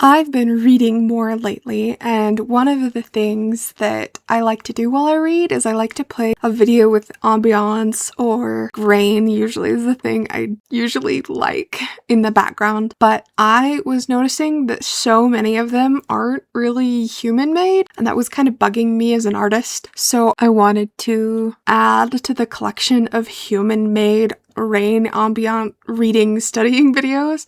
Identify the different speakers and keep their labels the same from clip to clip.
Speaker 1: I've been reading more lately, and one of the things that I like to do while I read is I like to play a video with ambiance or grain, usually is the thing I usually like in the background. But I was noticing that so many of them aren't really human-made, and that was kind of bugging me as an artist. So I wanted to add to the collection of human-made rain ambient reading studying videos,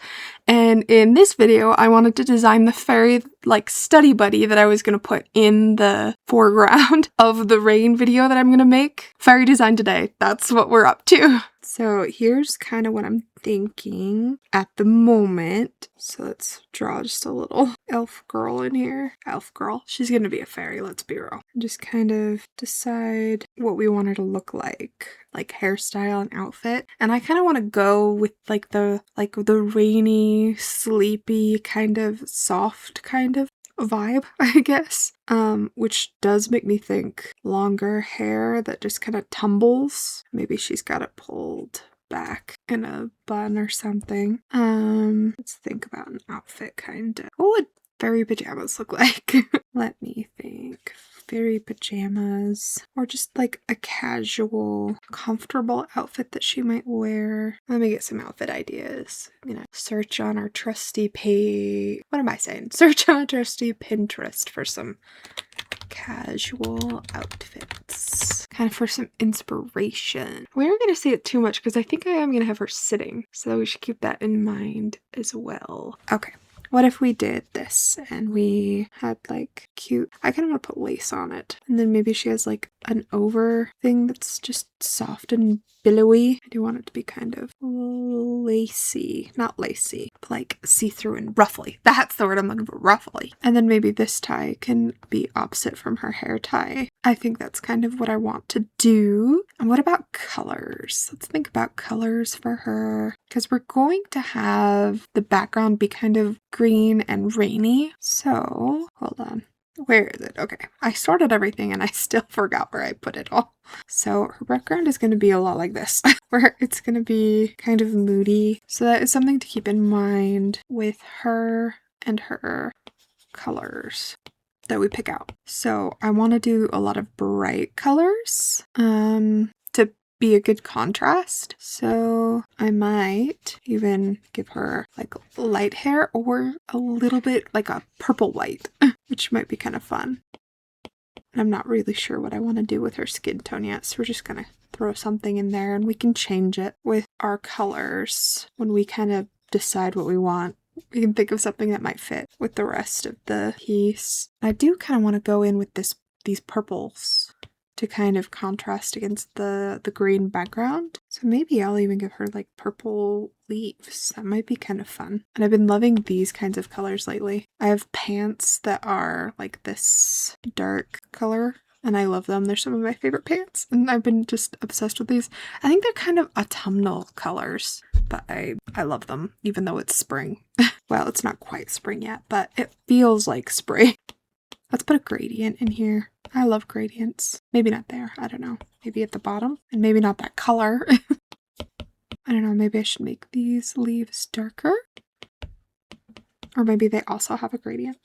Speaker 1: and in this video I wanted to design the fairy study buddy that I was going to put in the foreground of the rain video that I'm going to make. Fairy design today, that's what we're up to. So here's kind of what I'm thinking at the moment. So let's draw just a little elf girl in here. Elf girl. She's gonna be a fairy, let's be real. Just kind of decide what we want her to look like hairstyle and outfit. And I kind of want to go with the rainy, sleepy, kind of soft kind of vibe, I guess. Which does make me think longer hair that just kind of tumbles. Maybe she's got it pulled back in a bun or something. Let's think about an outfit kind of. What would fairy pajamas look like? Let me think. Fairy pajamas, or just like a casual, comfortable outfit that she might wear. Let me get some outfit ideas. Search on our trusty What am I saying? Search on our trusty Pinterest for some casual outfits. Kind of for some inspiration. We aren't going to see it too much because I think I am going to have her sitting. So we should keep that in mind as well. Okay. What if we did this and we had cute, I kind of want to put lace on it. And then maybe she has an over thing that's just soft and billowy. I do want it to be kind of lacy, not lacy, but see-through and ruffly. That's the word I'm looking for, ruffly. And then maybe this tie can be opposite from her hair tie. I think that's kind of what I want to do. And what about colors? Let's think about colors for her, because we're going to have the background be kind of green and rainy. So hold on. Where is it? Okay, I sorted everything and I still forgot where I put it all. So her background is going to be a lot like this, where it's going to be kind of moody. So that is something to keep in mind with her and her colors that we pick out. So I want to do a lot of bright colors to be a good contrast. So I might even give her light hair or a little bit a purple light, which might be kind of fun. And I'm not really sure what I want to do with her skin tone yet, so we're just gonna throw something in there and we can change it with our colors when we kind of decide what we want. We can think of something that might fit with the rest of the piece. I do kind of want to go in with these purples to kind of contrast against the green background. So maybe I'll even give her purple leaves. That might be kind of fun. And I've been loving these kinds of colors lately. I have pants that are this dark color, and I love them. They're some of my favorite pants, and I've been just obsessed with these. I think they're kind of autumnal colors, but I love them, even though it's spring. Well, it's not quite spring yet, but it feels like spring. Let's put a gradient in here. I love gradients. Maybe not there. I don't know. Maybe at the bottom. And maybe not that color. I don't know. Maybe I should make these leaves darker. Or maybe they also have a gradient.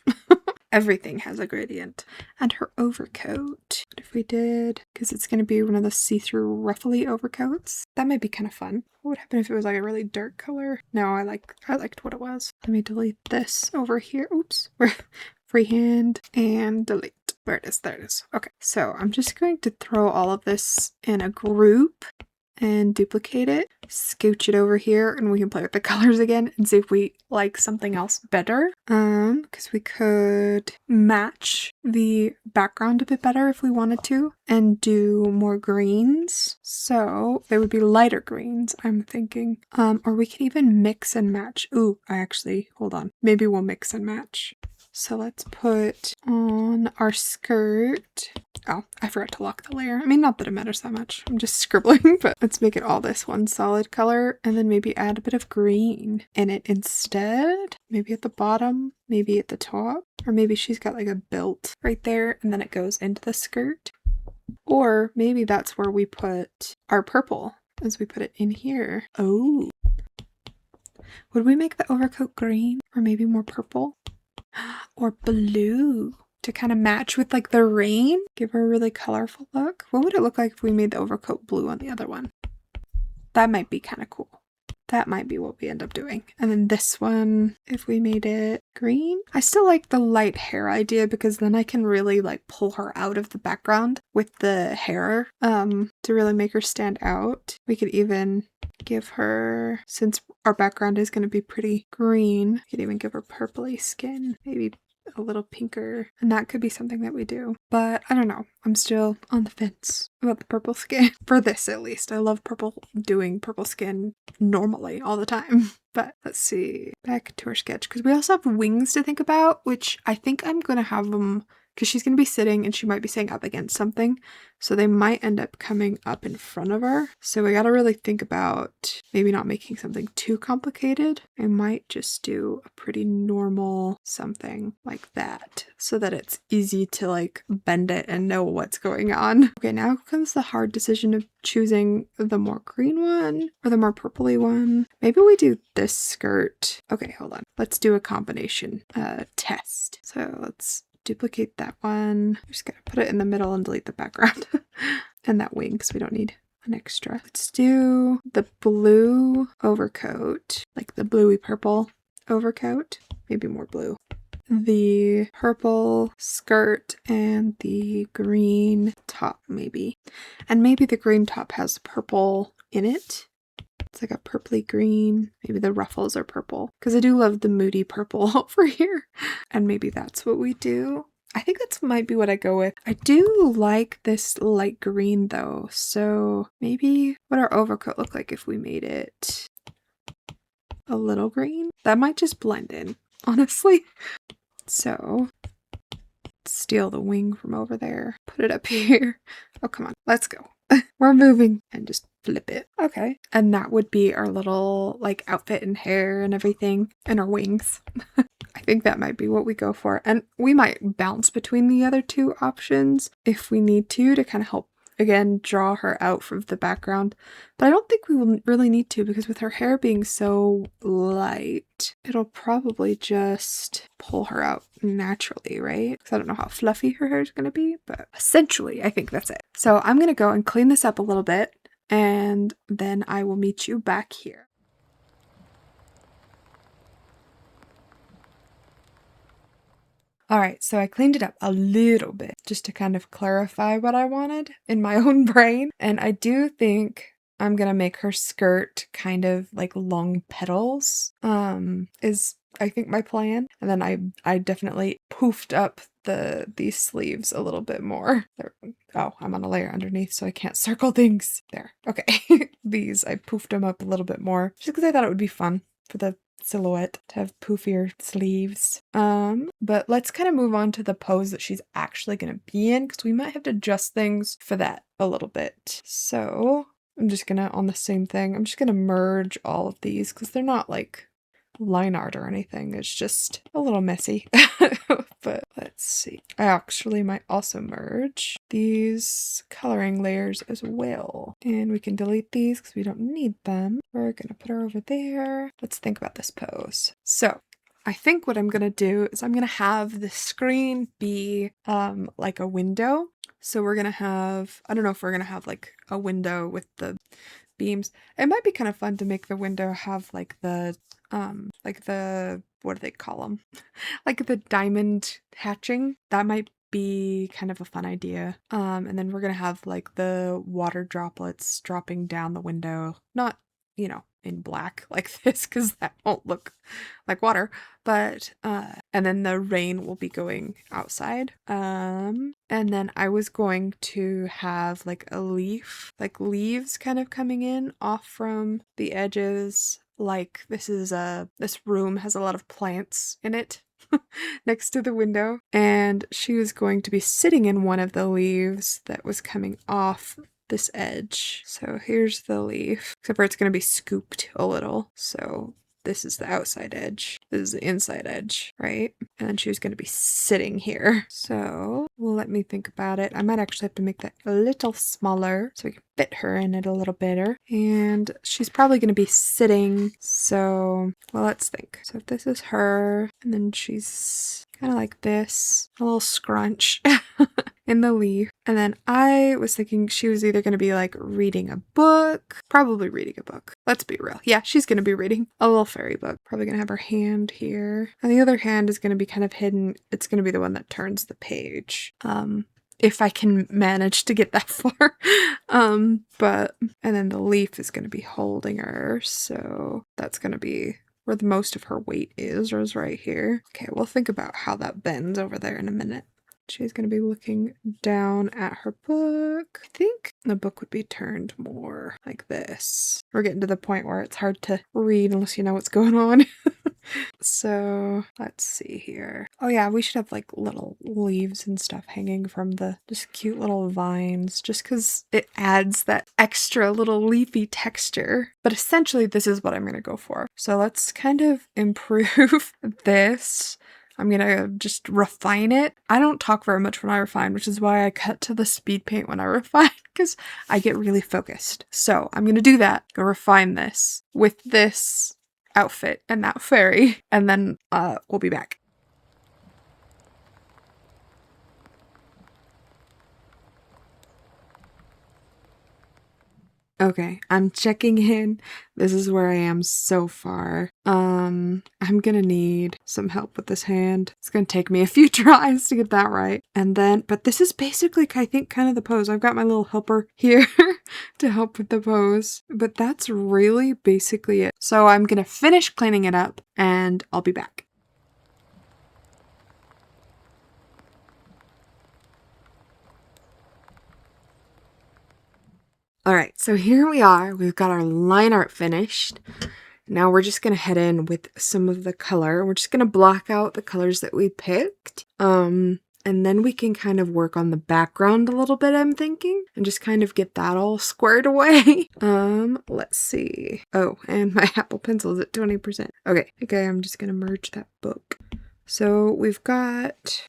Speaker 1: Everything has a gradient. And her overcoat. What if we did, because it's going to be one of the see-through ruffly overcoats. That might be kind of fun. What would happen if it was a really dark color? No, I liked what it was. Let me delete this over here. Oops. Freehand and delete. Where it is. There it is. Okay. So I'm just going to throw all of this in a group and duplicate it, scooch it over here, and we can play with the colors again and see if we like something else better. Because we could match the background a bit better if we wanted to and do more greens. So they would be lighter greens, I'm thinking. Or we could even mix and match. Ooh, hold on. Maybe we'll mix and match. So let's put on our skirt. Oh, I forgot to lock the layer. I mean, not that it matters that much. I'm just scribbling, but let's make it all this one solid color and then maybe add a bit of green in it instead. Maybe at the bottom, maybe at the top, or maybe she's got a belt right there and then it goes into the skirt. Or maybe that's where we put our purple as we put it in here. Oh, would we make the overcoat green or maybe more purple? Or blue to kind of match with like the rain. Give her a really colorful look. What would it look like if we made the overcoat blue on the other one? That might be kind of cool. That might be what we end up doing. And then this one, if we made it green. I still like the light hair idea because then I can really like pull her out of the background with the hair to really make her stand out. We could even give her, since our background is going to be pretty green, we could even give her purpley skin, maybe a little pinker, and that could be something that we do. But I don't know. I'm still on the fence about the purple skin. For this, at least. I love doing purple skin normally all the time. But let's see. Back to our sketch, because we also have wings to think about, which I think I'm going to have them, because she's going to be sitting and she might be sitting up against something. So they might end up coming up in front of her. So we got to really think about maybe not making something too complicated. I might just do a pretty normal something like that so that it's easy to like bend it and know what's going on. Okay, now comes the hard decision of choosing the more green one or the more purpley one. Maybe we do this skirt. Okay, hold on. Let's do a combination test. So let's duplicate that one. I'm just gonna put it in the middle and delete the background. And that wing, because we don't need an extra. Let's do the blue overcoat, like the bluey purple overcoat. Maybe more blue. The purple skirt and the green top, maybe. And maybe the green top has purple in it. It's like a purpley green. Maybe the ruffles are purple, because I do love the moody purple over here. And maybe that's what we do. I think that might be what I go with. I do like this light green though. So maybe what our overcoat look like if we made it a little green? That might just blend in, honestly. So steal the wing from over there. Put it up here. Oh, come on. Let's go. We're moving. And just flip it. Okay. And that would be our little like outfit and hair and everything. And our wings. I think that might be what we go for. And we might bounce between the other two options if we need to kind of help, again, draw her out from the background. But I don't think we will really need to, because with her hair being so light, it'll probably just pull her out naturally, right? Because I don't know how fluffy her hair is going to be, but essentially I think that's it. So I'm going to go and clean this up a little bit, and then I will meet you back here. All right, so I cleaned it up a little bit just to kind of clarify what I wanted in my own brain. And I do think I'm gonna make her skirt kind of like long petals, is I think my plan. And then I definitely poofed up these sleeves a little bit more. There, oh, I'm on a layer underneath, so I can't circle things. There, okay. I poofed them up a little bit more just because I thought it would be fun for the silhouette to have poofier sleeves. But let's kind of move on to the pose that she's actually gonna be in, because we might have to adjust things for that a little bit. So I'm just gonna, on the same thing, I'm just gonna merge all of these because they're not like line art or anything. It's just a little messy. But let's see. I actually might also merge these coloring layers as well. And we can delete these because we don't need them. We're gonna put her over there. Let's think about this pose. So I think what I'm gonna do is I'm gonna have the screen be like a window. So we're gonna have, I don't know if we're gonna have like a window with the beams. It might be kind of fun to make the window have like the what do they call them? Like the diamond hatching. That might be kind of a fun idea. And then we're gonna have like the water droplets dropping down the window. Not, in black like this, because that won't look like water. But and then the rain will be going outside. And then I was going to have like a leaves kind of coming in off from the edges. Like this room has a lot of plants in it next to the window, and she was going to be sitting in one of the leaves that was coming off this edge. So here's the leaf, except for it's going to be scooped a little. So this is the outside edge. This is the inside edge, right? And then she was going to be sitting here. So let me think about it. I might actually have to make that a little smaller so we can fit her in it a little better. And she's probably going to be sitting. So, well, let's think. So if this is her, and then she's kind of like this, a little scrunch in the leaf. And then I was thinking she was either going to be like reading a book, probably reading a book. Let's be real. Yeah, she's going to be reading a little fairy book. Probably going to have her hand here. And the other hand is going to be kind of hidden. It's going to be the one that turns the page. If I can manage to get that far. And then the leaf is going to be holding her. So that's going to be where the most of her weight is right here. Okay, we'll think about how that bends over there in a minute. She's going to be looking down at her book. I think the book would be turned more like this. We're getting to the point where it's hard to read unless you know what's going on. So let's see here. Oh yeah, we should have like little leaves and stuff hanging from the just cute little vines, just because it adds that extra little leafy texture. But essentially this is what I'm going to go for. So let's kind of improve this. I'm going to just refine it. I don't talk very much when I refine, which is why I cut to the speed paint when I refine, because I get really focused. So I'm going to do that. Go refine this with this outfit and that fairy, and then we'll be back. Okay, I'm checking in. This is where I am so far. I'm gonna need some help with this hand. It's gonna take me a few tries to get that right. And then, but this is basically, I think, kind of the pose. I've got my little helper here to help with the pose, but that's really basically it. So I'm gonna finish cleaning it up and I'll be back. Alright, so here we are. We've got our line art finished. Now we're just going to head in with some of the color. We're just going to block out the colors that we picked. And then we can kind of work on the background a little bit, I'm thinking, and just kind of get that all squared away. Let's see. Oh, and my Apple Pencil is at 20%. Okay, I'm just going to merge that book. So we've got,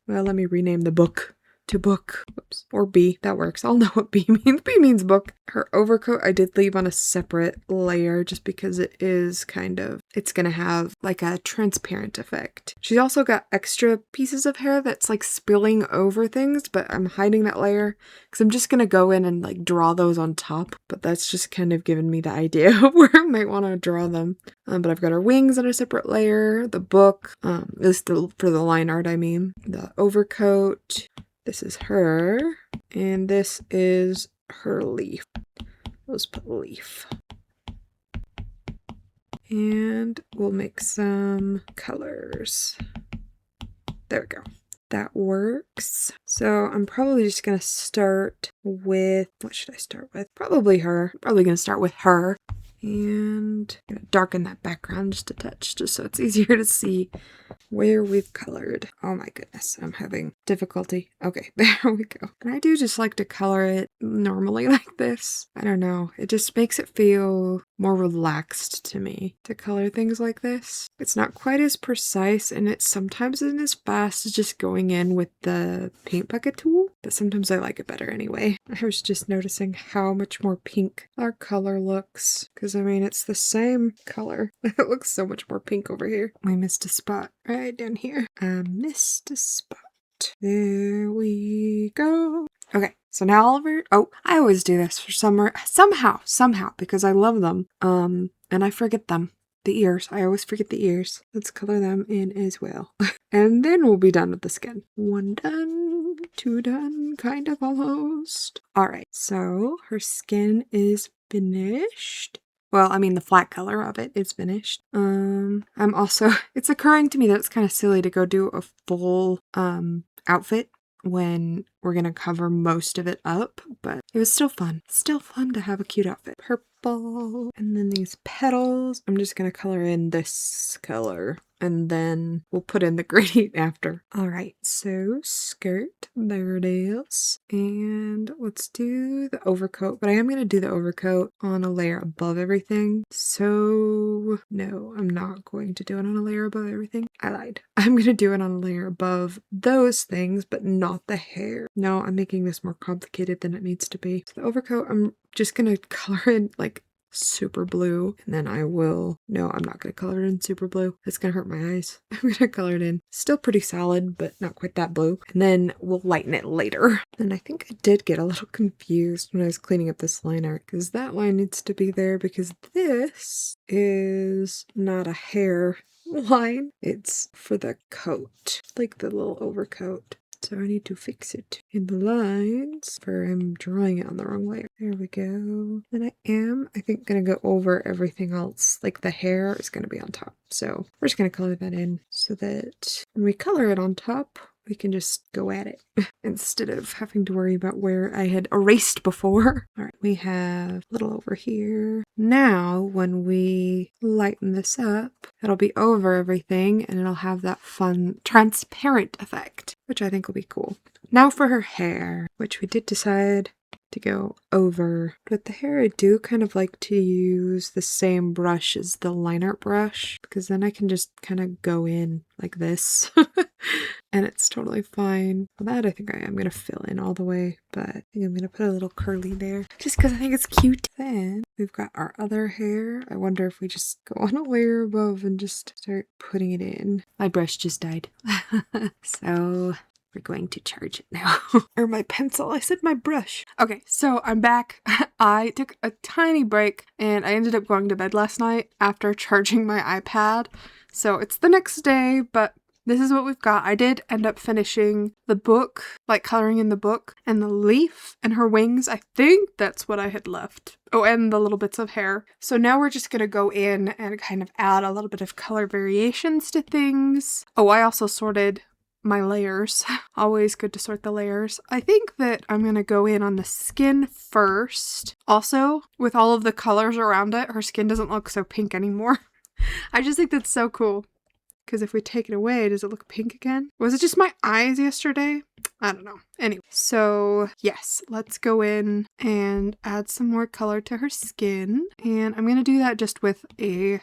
Speaker 1: well, let me rename the book to book. Whoops. Or B. That works. I'll know what B means. B means book. Her overcoat I did leave on a separate layer just because it is kind of, it's gonna have like a transparent effect. She's also got extra pieces of hair that's like spilling over things, but I'm hiding that layer because I'm just gonna go in and like draw those on top. But that's just kind of given me the idea of where I might want to draw them. But I've got her wings on a separate layer, the book, this for the line art I mean, the overcoat. This is her, and this is her leaf. Let's put leaf. And we'll make some colors. There we go. That works. So I'm probably just going to start with, what should I start with? Probably her. Probably going to start with her. And I'm going to darken that background just a touch, just so it's easier to see where we've colored. Oh my goodness, I'm having difficulty. Okay, there we go. And I do just like to color it normally like this. I don't know, it just makes it feel more relaxed to me to color things like this. It's not quite as precise, and it sometimes isn't as fast as just going in with the paint bucket tool, but sometimes I like it better anyway. I was just noticing how much more pink our color looks, because I mean, it's the same color. It looks so much more pink over here. We missed a spot right down here. I missed a spot. There we go. Okay, so now Oliver, oh, I always do this for somehow, because I love them. And I forget them. The ears, I always forget the ears. Let's color them in as well. And then we'll be done with the skin. 1 done, 2 done, kind of almost. All right, so her skin is finished. Well, I mean, the flat color of it is finished. I'm also, it's occurring to me that it's kind of silly to go do a full outfit when we're gonna cover most of it up, but it was still fun. Still fun to have a cute outfit. Purple, and then these petals. I'm just gonna color in this color, and then we'll put in the gradient after. All right, so skirt, there it is. And let's do the overcoat, but I am gonna do the overcoat on a layer above everything. So no, I'm not going to do it on a layer above everything. I lied. I'm gonna do it on a layer above those things, but not the hair. No, I'm making this more complicated than it needs to be. So the overcoat, I'm just gonna color in like super blue. And then I will, no, I'm not going to color it in super blue. It's going to hurt my eyes. I'm going to color it in. Still pretty solid, but not quite that blue. And then we'll lighten it later. And I think I did get a little confused when I was cleaning up this line art, because that line needs to be there because this is not a hair line. It's for the coat, like the little overcoat. So I need to fix it in the lines, for I'm drawing it on the wrong layer. There we go. Then I think, gonna go over everything else. Like the hair is gonna be on top. So we're just gonna color that in so that when we color it on top, we can just go at it instead of having to worry about where I had erased before. All right, we have a little over here. Now, when we lighten this up, it'll be over everything and it'll have that fun transparent effect, which I think will be cool. Now for her hair, which we did decide to go over. But the hair, I do kind of like to use the same brush as the line art brush, because then I can just kind of go in like this and it's totally fine. Well, that I think I am going to fill in all the way, but I think I'm going to put a little curly there just because I think it's cute. Then we've got our other hair. I wonder if we just go on a layer above and just start putting it in. My brush just died. So we're going to charge it now. Or my pencil. I said my brush. Okay, so I'm back. I took a tiny break and I ended up going to bed last night after charging my iPad. So it's the next day, but this is what we've got. I did end up finishing the book, like coloring in the book, and the leaf and her wings. I think that's what I had left. Oh, and the little bits of hair. So now we're just going to go in and kind of add a little bit of color variations to things. Oh, I also sorted my layers. Always good to sort the layers. I think that I'm going to go in on the skin first. Also, with all of the colors around it, her skin doesn't look so pink anymore. I just think that's so cool. Because if we take it away, does it look pink again? Was it just my eyes yesterday? I don't know. Anyway, so yes, let's go in and add some more color to her skin. And I'm going to do that just with a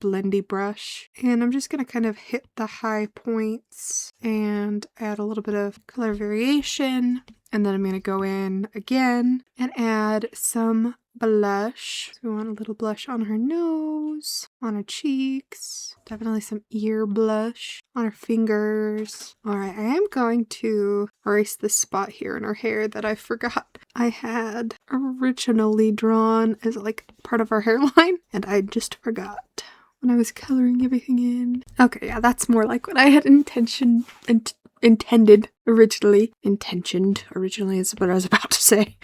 Speaker 1: blendy brush. And I'm just going to kind of hit the high points and add a little bit of color variation. And then I'm going to go in again and add some blush. So we want a little blush on her nose, on her cheeks, definitely some ear blush on her fingers. Alright, I am going to erase this spot here in her hair that I forgot I had originally drawn as like part of her hairline, and I just forgot when I was coloring everything in. Okay, yeah, that's more like what I had intended originally. Intentioned originally is what I was about to say.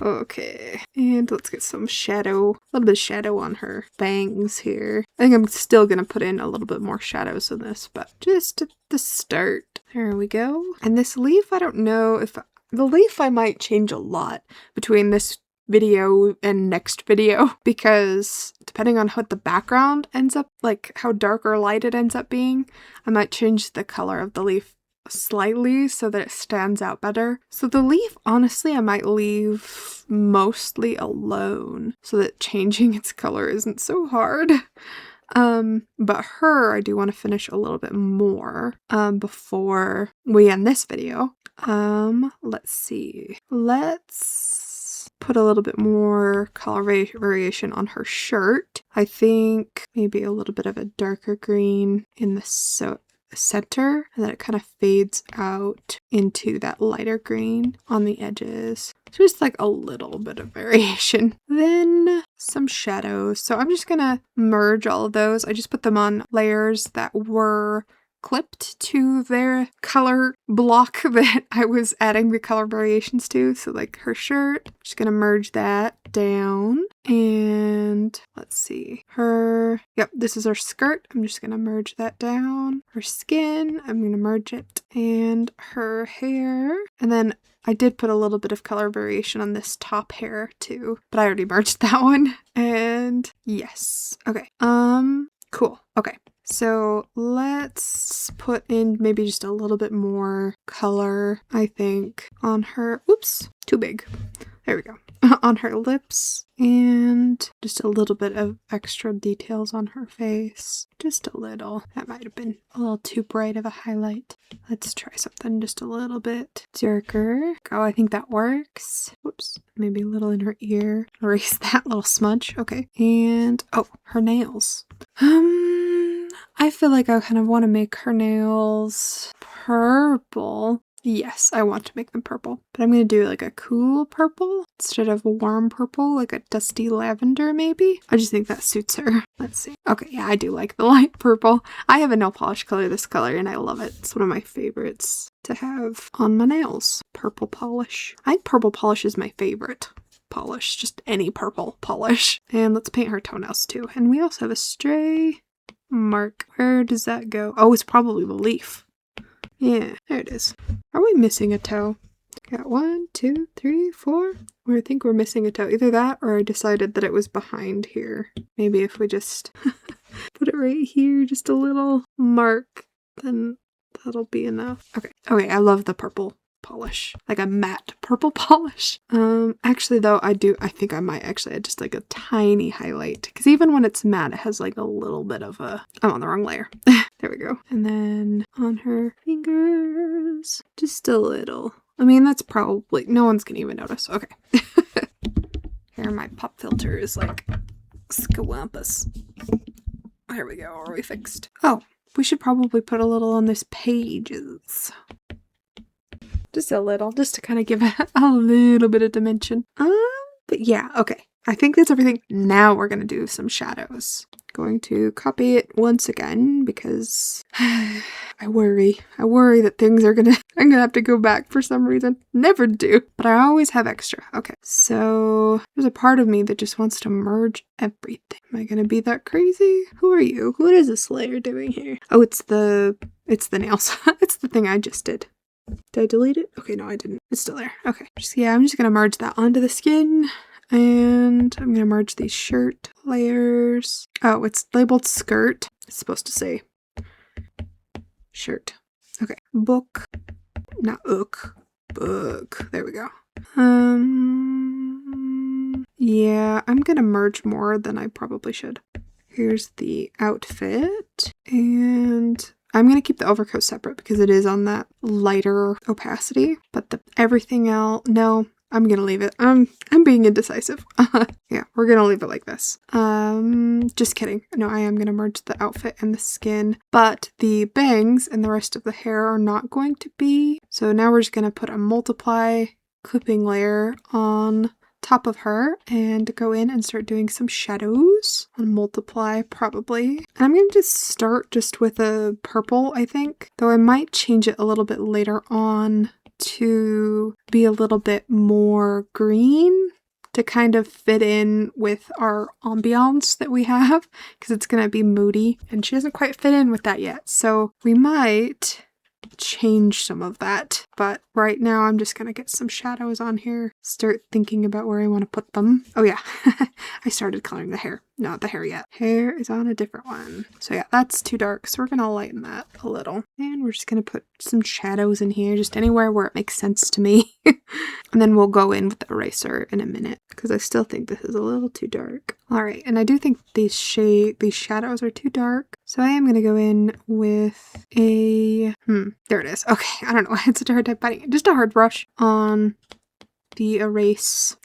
Speaker 1: Okay, and let's get some shadow, a little bit of shadow on her bangs here. I think I'm still going to put in a little bit more shadows in this, but just at the start. There we go. And this leaf, I don't know if, the leaf I might change a lot between this video and next video, because depending on what the background ends up, like how dark or light it ends up being, I might change the color of the leaf slightly so that it stands out better. So the leaf, honestly, I might leave mostly alone so that changing its color isn't so hard. But her, I do want to finish a little bit more before we end this video. Let's see. Let's put a little bit more color variation on her shirt. I think maybe a little bit of a darker green in the center, and then it kind of fades out into that lighter green on the edges. Just like a little bit of variation. Then some shadows. So I'm just gonna merge all of those. I just put them on layers that were clipped to their color block that I was adding the color variations to. So like her shirt, just gonna merge that down. And let's see, yep, this is her skirt. I'm just gonna merge that down. Her skin, I'm gonna merge it. And her hair. And then I did put a little bit of color variation on this top hair too, but I already merged that one. And yes, okay, cool, okay. So let's put in maybe just a little bit more color, I think, on her. Oops, too big. There we go. on her lips, and just a little bit of extra details on her face. Just a little. That might have been a little too bright of a highlight. Let's try something just a little bit darker. Oh, I think that works. Whoops. Maybe a little in her ear. Erase that little smudge. Okay. And, oh, her nails. I feel like I kind of want to make her nails purple. Yes, I want to make them purple, but I'm going to do like a cool purple instead of a warm purple, like a dusty lavender maybe. I just think that suits her. Let's see. Okay, yeah, I do like the light purple. I have a nail polish color this color and I love it. It's one of my favorites to have on my nails. Purple polish. I think purple polish is my favorite polish, just any purple polish. And let's paint her toenails too. And we also have a stray mark. Where does that go? Oh, it's probably the leaf. Yeah, there it is. Are we missing a toe? Got 1, 2, 3, 4. I think we're missing a toe. Either that or I decided that it was behind here. Maybe if we just put it right here, just a little mark, then that'll be enough. Okay. Okay, I love the purple polish. Like a matte purple polish. Actually though, I think I might actually add just like a tiny highlight. Because even when it's matte, it has like a little bit of a... I'm on the wrong layer. There we go. And then on her fingers, just a little. I mean, that's probably... No one's gonna even notice. Okay. Here, my pop filter is like scawampus. There we go. Are we fixed? Oh, we should probably put a little on this pages. Just a little, just to kind of give it a little bit of dimension. But yeah, okay. I think that's everything. Now we're going to do some shadows. Going to copy it once again because I worry that things are I'm going to have to go back for some reason. Never do, but I always have extra. Okay, so there's a part of me that just wants to merge everything. Am I going to be that crazy? Who are you? What is this layer doing here? Oh, it's the nails. It's the thing I just did. Did I delete it? Okay, no, I didn't. It's still there. Okay. I'm just gonna merge that onto the skin. And I'm gonna merge these shirt layers. Oh, it's labeled skirt. It's supposed to say shirt. Okay. Book. Not ook. Book. There we go. Yeah, I'm gonna merge more than I probably should. Here's the outfit. And I'm going to keep the overcoat separate because it is on that lighter opacity, but everything else, no, I'm going to leave it. I'm being indecisive. Yeah, we're going to leave it like this. Just kidding. No, I am going to merge the outfit and the skin, but the bangs and the rest of the hair are not going to be. So now we're just going to put a multiply clipping layer on top of her and go in and start doing some shadows on multiply probably. And I'm going to just start just with a purple, I think, though I might change it a little bit later on to be a little bit more green to kind of fit in with our ambiance that we have because it's going to be moody and she doesn't quite fit in with that yet. So we might change some of that, but right now I'm just gonna get some shadows on here, start thinking about where I want to put them. Oh yeah, I started coloring the hair. Not the hair yet. Hair is on a different one. So yeah, that's too dark, so we're gonna lighten that a little. And we're just gonna put some shadows in here, just anywhere where it makes sense to me. And then we'll go in with the eraser in a minute, because I still think this is a little too dark. Alright, and I do think these shadows are too dark. So I am gonna go in with a... there it is. Okay, I don't know why it's such a hard time finding it. Just a hard brush on the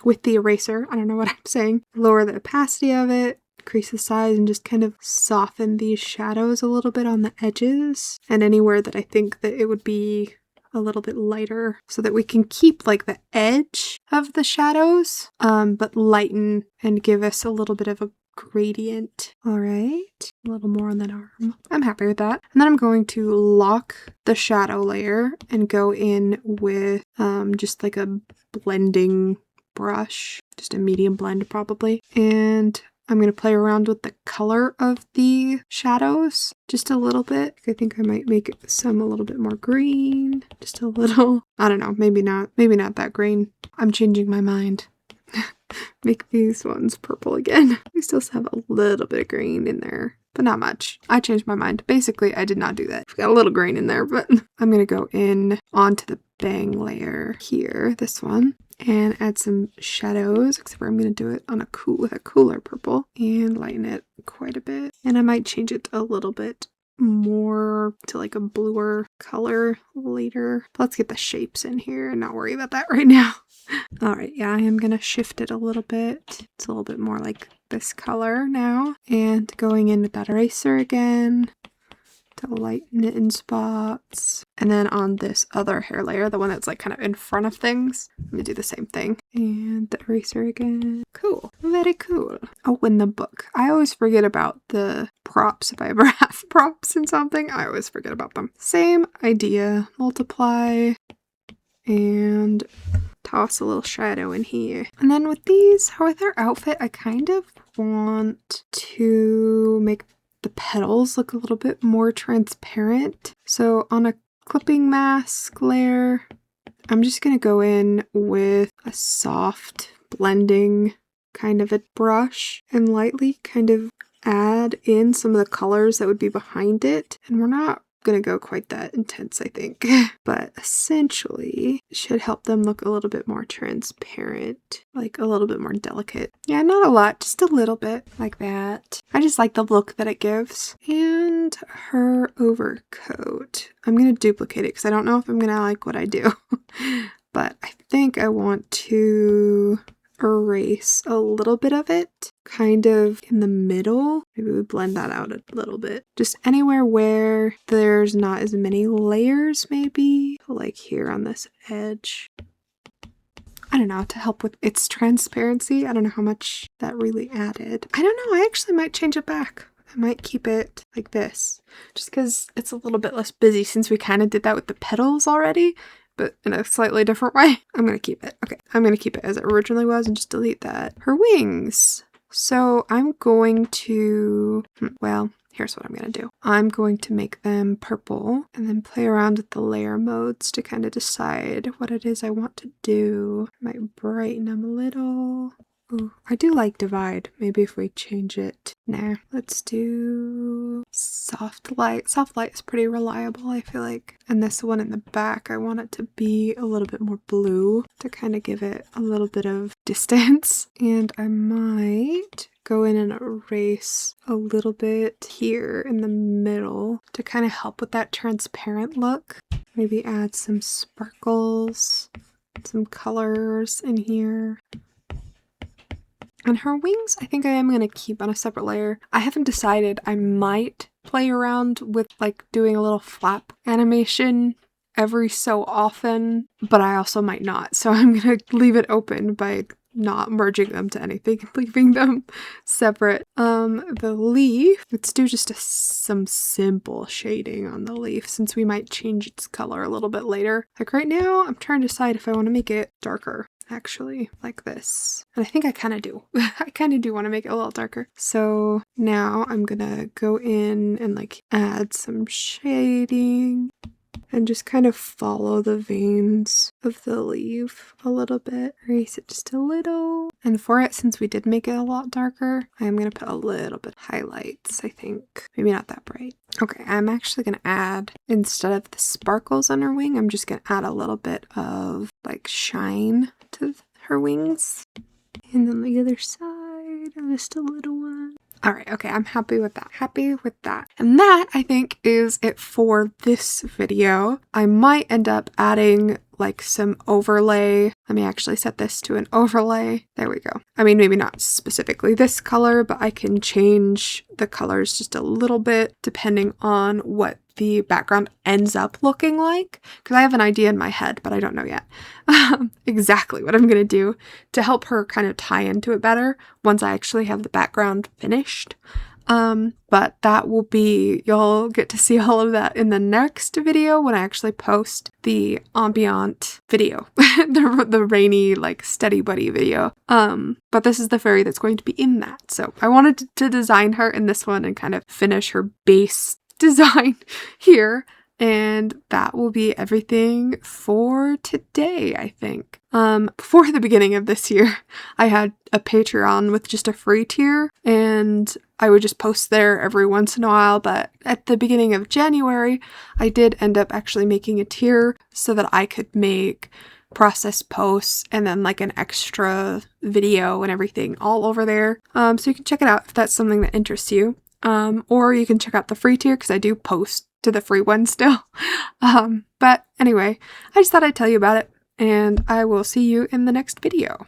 Speaker 1: with the eraser. I don't know what I'm saying. Lower the opacity of it, increase the size, and just kind of soften these shadows a little bit on the edges and anywhere that I think that it would be a little bit lighter so that we can keep like the edge of the shadows, but lighten and give us a little bit of a gradient. All right, a little more on that arm. I'm happy with that. And then I'm going to lock the shadow layer and go in with just like a blending brush, just a medium blend probably. And I'm going to play around with the color of the shadows just a little bit. I think I might make some a little bit more green, just a little. I don't know, maybe not that green. I'm changing my mind. Make these ones purple again. We still have a little bit of green in there. but not much. I changed my mind. Basically, I did not do that. I've got a little grain in there, but I'm gonna go in onto the bang layer here, this one, and add some shadows, except for I'm gonna do it on with a cooler purple and lighten it quite a bit. And I might change it a little bit more to like a bluer color later. But let's get the shapes in here and not worry about that right now. All right, yeah, I am gonna shift it a little bit. It's a little bit more like this color now. And going in with that eraser again to lighten it in spots. And then on this other hair layer, the one that's like kind of in front of things, I'm gonna do the same thing. And the eraser again. Cool, very cool. Oh, in the book, I always forget about the props. If I ever have props in something, I always forget about them. Same idea, multiply and toss a little shadow in here. And then with these, with their outfit, I kind of want to make the petals look a little bit more transparent. So on a clipping mask layer, I'm just going to go in with a soft blending kind of a brush and lightly kind of add in some of the colors that would be behind it. And we're not going to go quite that intense, I think, but essentially it should help them look a little bit more transparent, like a little bit more delicate. Yeah, not a lot, just a little bit like that. I just like the look that it gives. And her overcoat, I'm going to duplicate it because I don't know if I'm going to like what I do, but I think I want to erase a little bit of it, kind of in the middle. Maybe we blend that out a little bit. Just anywhere where there's not as many layers, maybe. Like here on this edge. I don't know, to help with its transparency. I don't know how much that really added. I don't know, I actually might change it back. I might keep it like this, just because it's a little bit less busy since we kind of did that with the petals already, but in a slightly different way. I'm going to keep it. Okay, I'm going to keep it as it originally was and just delete that. Her wings. So I'm going to, well, here's what I'm going to do. I'm going to make them purple and then play around with the layer modes to kind of decide what it is I want to do. I might brighten them a little. Ooh, I do like divide. Maybe if we change it. Nah, let's do soft light. Soft light is pretty reliable, I feel like. And this one in the back, I want it to be a little bit more blue to kind of give it a little bit of distance. And I might go in and erase a little bit here in the middle to kind of help with that transparent look. Maybe add some sparkles, some colors in here. And her wings, I think I am going to keep on a separate layer. I haven't decided. I might play around with like doing a little flap animation every so often, but I also might not. So I'm going to leave it open by not merging them to anything, leaving them separate. The leaf, let's do just some simple shading on the leaf since we might change its color a little bit later. Like right now, I'm trying to decide if I want to make it darker. Actually, like this. And I think I kind of do. I kind of do want to make it a little darker. So now I'm gonna go in and like add some shading and just kind of follow the veins of the leaf a little bit. Erase it just a little. And for it, since we did make it a lot darker, I'm gonna put a little bit of highlights, I think. Maybe not that bright. Okay, I'm actually gonna add, instead of the sparkles on her wing, I'm just gonna add a little bit of like shine to her wings. And then the other side, just a little one. All right, okay, I'm happy with that. Happy with that. And that, I think, is it for this video. I might end up adding like some overlay. Let me actually set this to an overlay. There we go. I mean, maybe not specifically this color, but I can change the colors just a little bit depending on what the background ends up looking like, because I have an idea in my head, but I don't know yet exactly what I'm going to do to help her kind of tie into it better once I actually have the background finished. But that will be, you'll get to see all of that in the next video when I actually post the ambient video, the rainy, like steady buddy video. But this is the fairy that's going to be in that. So I wanted to design her in this one and kind of finish her base design here. And that will be everything for today, I think. Before the beginning of this year, I had a Patreon with just a free tier, and I would just post there every once in a while, but at the beginning of January, I did end up actually making a tier so that I could make process posts and then like an extra video and everything all over there. So you can check it out if that's something that interests you. Or you can check out the free tier because I do post to the free one still. But anyway, I just thought I'd tell you about it, and I will see you in the next video.